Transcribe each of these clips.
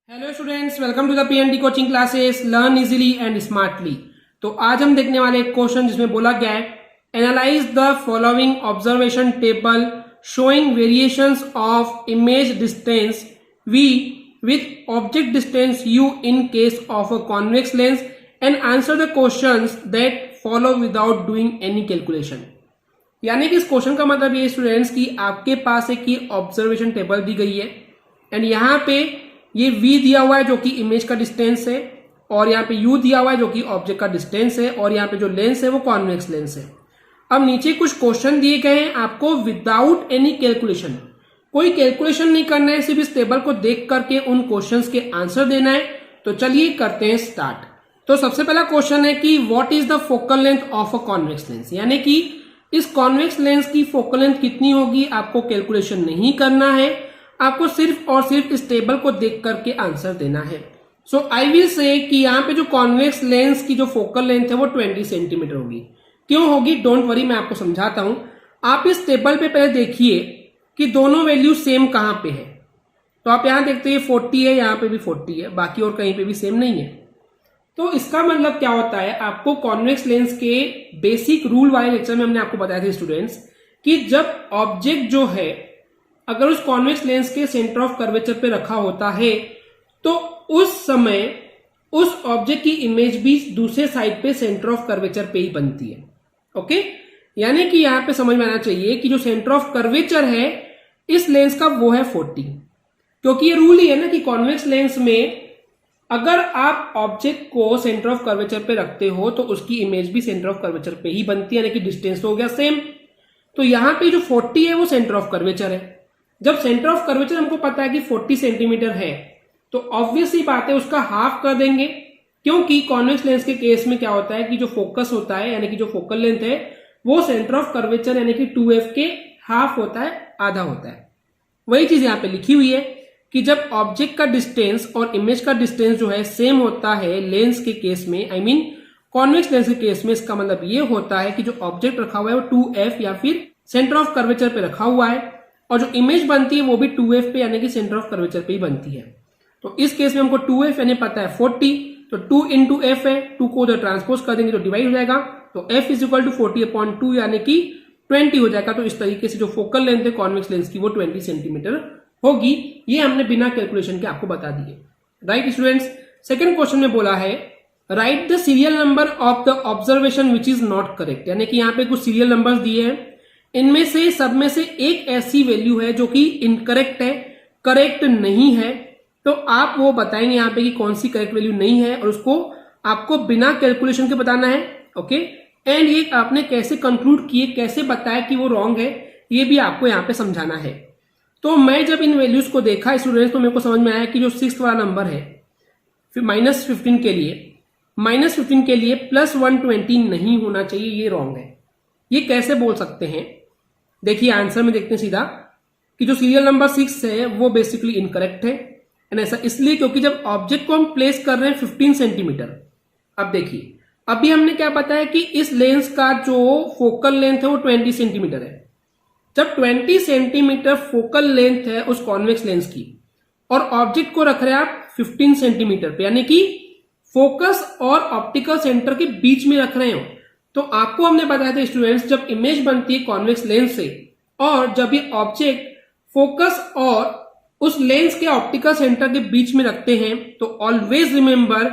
Hello students, welcome to the PND coaching classes learn easily and smartly. तो आज हम देखने वाले एक क्वेश्चन जिसमें बोला गया है analyse the following observation table showing variations of image distance v with object distance u in case of a convex lens and answer the questions that follow without doing any calculation। यानी कि इस question का मतलब ये students कि आपके पास एक ये ऑब्जर्वेशन टेबल दी गई है एंड यहाँ पे ये v दिया हुआ है जो कि इमेज का डिस्टेंस है और यहाँ पे u दिया हुआ है जो कि ऑब्जेक्ट का डिस्टेंस है और यहाँ पे जो लेंस है वो कॉन्वेक्स लेंस है। अब नीचे कुछ क्वेश्चन दिए गए हैं आपको विदाउट एनी कैलकुलेशन, कोई कैलकुलेशन नहीं करना है, सिर्फ इस टेबल को देख करके उन क्वेश्चंस के आंसर देना है। तो चलिए करते हैं स्टार्ट। तो सबसे पहला क्वेश्चन है कि what is the focal length of a convex lens, यानी कि इस कॉन्वेक्स लेंस की फोकल लेंथ कितनी होगी। आपको कैलकुलेशन नहीं करना है, आपको सिर्फ और सिर्फ इस टेबल को देख करके आंसर देना है। सो आई विल से कि यहाँ पे जो कॉन्वेक्स लेंस की जो फोकल लेंथ है वो 20 सेंटीमीटर होगी। क्यों होगी, डोंट वरी, मैं आपको समझाता हूं। आप इस टेबल पे पहले देखिए कि दोनों वैल्यू सेम कहां पे है। तो आप यहां देखते हैं 40 है, यहां पे भी 40 है, बाकी और कहीं पे भी सेम नहीं है। तो इसका मतलब क्या होता है, आपको कॉन्वेक्स लेंस के बेसिक रूल वाले लेक्चर में हमने आपको बताया था स्टूडेंट्स कि जब ऑब्जेक्ट जो है अगर उस कॉन्वेक्स लेंस के सेंटर ऑफ कर्वेचर पे रखा होता है तो उस समय उस ऑब्जेक्ट की इमेज भी दूसरे साइड पे सेंटर ऑफ कर्वेचर पे ही बनती है। ओके, यानी कि यहां पे समझ में आना चाहिए कि जो सेंटर ऑफ कर्वेचर है इस लेंस का वो है 40, क्योंकि ये रूल ही है ना कि कॉन्वेक्स लेंस में अगर आप ऑब्जेक्ट को सेंटर ऑफ कर्वेचर पे रखते हो तो उसकी इमेज भी सेंटर ऑफ कर्वेचर पे ही बनती है, यानी कि डिस्टेंस तो हो गया सेम। तो यहां पे जो 40 है वो सेंटर ऑफ कर्वेचर है। जब सेंटर ऑफ कर्वेचर हमको पता है कि 40 सेंटीमीटर है तो ऑब्वियस ही बात है उसका हाफ कर देंगे, क्योंकि कॉन्वेक्स लेंस के केस में क्या होता है कि जो फोकस होता है यानी कि जो फोकल लेंथ है वो सेंटर ऑफ कर्वेचर यानी कि 2f के हाफ होता है, आधा होता है। वही चीज यहां पे लिखी हुई है कि जब ऑब्जेक्ट का डिस्टेंस और इमेज का डिस्टेंस जो है सेम होता है लेंस के केस में, आई मीन कॉन्वेक्स लेंस के केस में, इसका मतलब ये होता है कि जो ऑब्जेक्ट रखा हुआ है वो 2f या फिर सेंटर ऑफ कर्वेचर पे रखा हुआ है और जो इमेज बनती है वो भी 2f पे यानी कि सेंटर ऑफ कर्वेचर पे ही बनती है। तो इस केस में हमको 2f यानी पता है 40, तो 2 इंटू एफ है, 2 को उधर ट्रांसपोज कर देंगे तो डिवाइड हो जाएगा, तो f इज इक्वल टू 40/2 यानी कि 20 हो जाएगा। तो इस तरीके से जो फोकल लेंथ है कॉन्वेक्स लेंस की वो 20 सेंटीमीटर होगी। ये हमने बिना कैलकुलेशन के आपको बता दिए। राइट स्टूडेंट्स, सेकंड क्वेश्चन में बोला है right the serial number of the observation which is not correct, यानी कि यहाँ पे कुछ सीरियल नंबर्स दिए हैं, इनमें से सब में से एक ऐसी वैल्यू है जो कि इनकरेक्ट है, करेक्ट नहीं है। तो आप वो बताएंगे यहाँ पे कि कौन सी करेक्ट वैल्यू नहीं है और उसको आपको बिना कैलकुलेशन के बताना है। ओके, एंड ये आपने कैसे कंक्लूड किए, कैसे बताया कि वो रॉन्ग है, ये भी आपको यहाँ पे समझाना है। तो मैं जब इन वैल्यूज को देखा स्टूडेंट्स तो मेरे को समझ में आया कि जो 6th वाला नंबर है फिर -15 के लिए +120 नहीं होना चाहिए, ये रॉन्ग है। ये कैसे बोल सकते हैं, देखिए आंसर में देखते हैं सीधा कि जो सीरियल नंबर 6 है वो बेसिकली इनकरेक्ट है। एंड ऐसा इसलिए क्योंकि जब ऑब्जेक्ट को हम प्लेस कर रहे हैं 15 सेंटीमीटर, अब देखिए अभी हमने क्या बताया कि इस लेंस का जो फोकल लेंथ है वो 20 सेंटीमीटर है। जब 20 सेंटीमीटर फोकल लेंथ है उस कॉन्वेक्स लेंस की और ऑब्जेक्ट को रख रहे हैं आप 15 सेंटीमीटर पे, यानी कि फोकस और ऑप्टिकल सेंटर के बीच में रख रहे हो, तो आपको हमने बताया था स्टूडेंट्स जब इमेज बनती है कॉन्वेक्स लेंस से और जब ये ऑब्जेक्ट फोकस और उस लेंस के ऑप्टिकल सेंटर के बीच में रखते हैं तो ऑलवेज रिमेंबर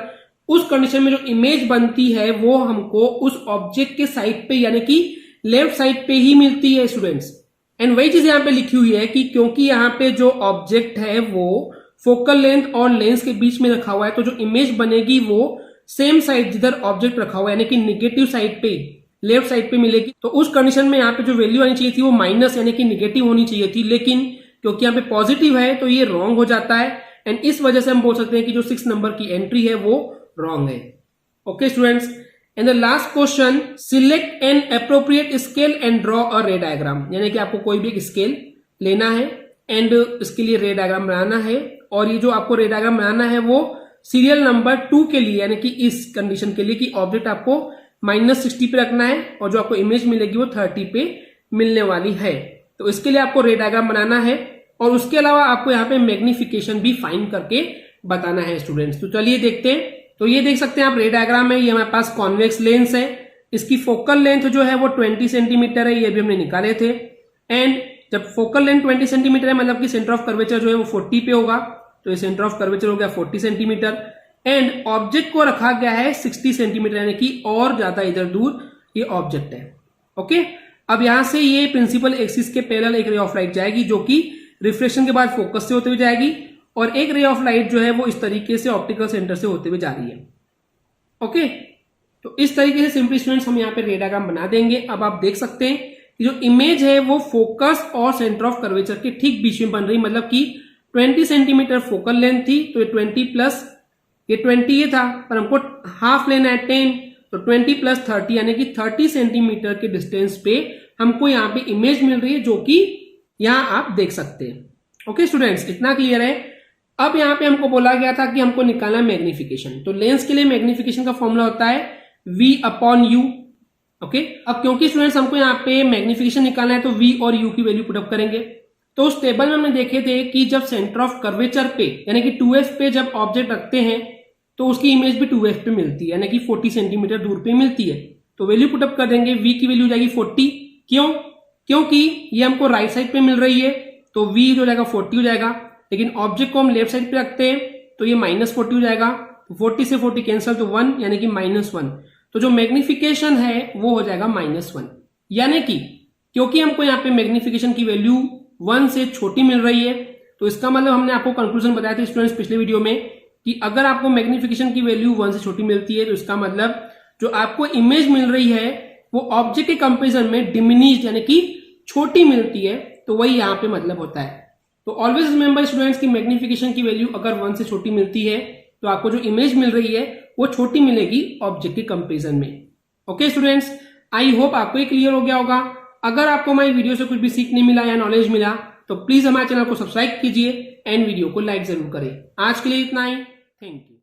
उस कंडीशन में जो इमेज बनती है वो हमको उस ऑब्जेक्ट के साइड पे यानी कि लेफ्ट साइड पे ही मिलती है स्टूडेंट्स। एंड वही चीज यहाँ पे लिखी हुई है कि क्योंकि यहाँ पे जो ऑब्जेक्ट है वो फोकल लेंथ और लेंस के बीच में रखा हुआ है तो जो इमेज बनेगी वो सेम साइड जिधर ऑब्जेक्ट रखा हुआ है यानी कि निगेटिव साइड पे, लेफ्ट साइड पे मिलेगी। तो उस कंडीशन में यहाँ पे जो वैल्यू आनी चाहिए थी वो माइनस यानी कि निगेटिव होनी चाहिए थी, लेकिन क्योंकि यहाँ पे पॉजिटिव है तो ये रॉन्ग हो जाता है एंड इस वजह से हम बोल सकते हैं कि जो 6 नंबर की एंट्री है वो रॉन्ग है। Okay students, and the last question select an appropriate scale and draw a रे डायग्राम, यानी कि आपको कोई भी एक स्केल लेना है एंड इसके लिए रे डायग्राम बनाना है और ये जो आपको रे डायग्राम बनाना है वो सीरियल नंबर 2 के लिए यानी कि इस कंडीशन के लिए कि ऑब्जेक्ट आपको -60 पे रखना है और जो आपको इमेज मिलेगी वो 30 पे मिलने वाली है। तो इसके लिए आपको रे डायग्राम बनाना है और उसके अलावा आपको यहाँ पे मैग्निफिकेशन भी फाइंड करके बताना है स्टूडेंट्स। तो चलिए देखते हैं। तो ये देख सकते हैं आप रे डायग्राम में, ये हमारे पास कॉन्वेक्स लेंस है, इसकी फोकल लेंथ जो है वो 20 सेंटीमीटर है, ये भी हमने निकाले थे। एंड जब फोकल लेंथ 20 सेंटीमीटर है मतलब कि सेंटर ऑफ कर्वेचर जो है वो 40 पे होगा, तो ये सेंटर ऑफ कर्वेचर हो गया 40 सेंटीमीटर। एंड ऑब्जेक्ट को रखा गया है 60 सेंटीमीटर, यानी कि और ज्यादा इधर दूर ये ऑब्जेक्ट है। ओके, अब यहां से ये प्रिंसिपल एक्सिस के पैरेलल एक रे ऑफ लाइट जाएगी जो कि रिफ्लेक्शन के बाद फोकस से होते हुए जाएगी, और एक रे ऑफ लाइट जो है वो इस तरीके से ऑप्टिकल सेंटर से होते हुए जा रही है। ओके, तो इस तरीके से सिंपली स्टूडेंट्स हम यहाँ पे रे डायग्राम बना देंगे। अब आप देख सकते हैं कि जो इमेज है वो फोकस और सेंटर ऑफ कर्वेचर के ठीक बीच में बन रही, मतलब कि 20 सेंटीमीटर फोकल लेंथ थी, तो ये 20 प्लस ये 20 ये था, पर हमको हाफ लेना है 10, तो 20 प्लस 30 यानी कि 30 सेंटीमीटर के डिस्टेंस पे हमको यहाँ पे इमेज मिल रही है, जो कि यहाँ आप देख सकते हैं। ओके स्टूडेंट्स, इतना क्लियर है। अब यहाँ पे हमको बोला गया था कि हमको निकालना मैग्निफिकेशन, तो लेंस के लिए मैग्निफिकेशन का फॉर्मूला होता है V/U। ओके, अब क्योंकि स्टूडेंट्स हमको यहाँ पे मैग्निफिकेशन निकालना है तो V और U की वैल्यू पुटअप करेंगे। तो उस टेबल में हमने देखे थे कि जब सेंटर ऑफ कर्वेचर पे यानी कि 2f पे जब ऑब्जेक्ट रखते हैं तो उसकी इमेज भी 2f पे मिलती है, यानी कि 40 सेंटीमीटर दूर पे मिलती है। तो वैल्यू पुटअप कर देंगे, V की वैल्यू जाएगी 40। क्यों? क्योंकि ये हमको राइट साइड पे मिल रही है, तो V जो जाएगा 40 हो जाएगा, लेकिन ऑब्जेक्ट को हम लेफ्ट साइड पे रखते हैं तो ये -40 हो जाएगा, 40 से 40 कैंसिल, तो 1 यानी कि -1। तो जो मैग्निफिकेशन है वो हो जाएगा -1, यानी कि क्योंकि हमको यहाँ पे मैग्निफिकेशन की वैल्यू 1 से छोटी मिल रही है, तो इसका मतलब हमने आपको कंक्लूजन बताया था स्टूडेंट्स पिछले वीडियो में कि अगर आपको मैग्निफिकेशन की वैल्यू 1 से छोटी मिलती है तो इसका मतलब जो आपको इमेज मिल रही है वो ऑब्जेक्ट के कंपेरिजन में डिमिनिश्ड यानी कि छोटी मिलती है, तो वही यहाँ पे मतलब होता है। तो ऑलवेज रिमेंबर स्टूडेंट्स की मैग्निफिकेशन की वैल्यू अगर 1 से छोटी मिलती है तो आपको जो इमेज मिल रही है वो छोटी मिलेगी ऑब्जेक्ट के कंपेरिजन में। ओके स्टूडेंट्स, आई होप आपको ये क्लियर हो गया होगा। अगर आपको हमारी वीडियो से कुछ भी सीखने मिला या नॉलेज मिला तो प्लीज हमारे चैनल को सब्सक्राइब कीजिए एंड वीडियो को लाइक जरूर करें। आज के लिए इतना ही, थैंक यू।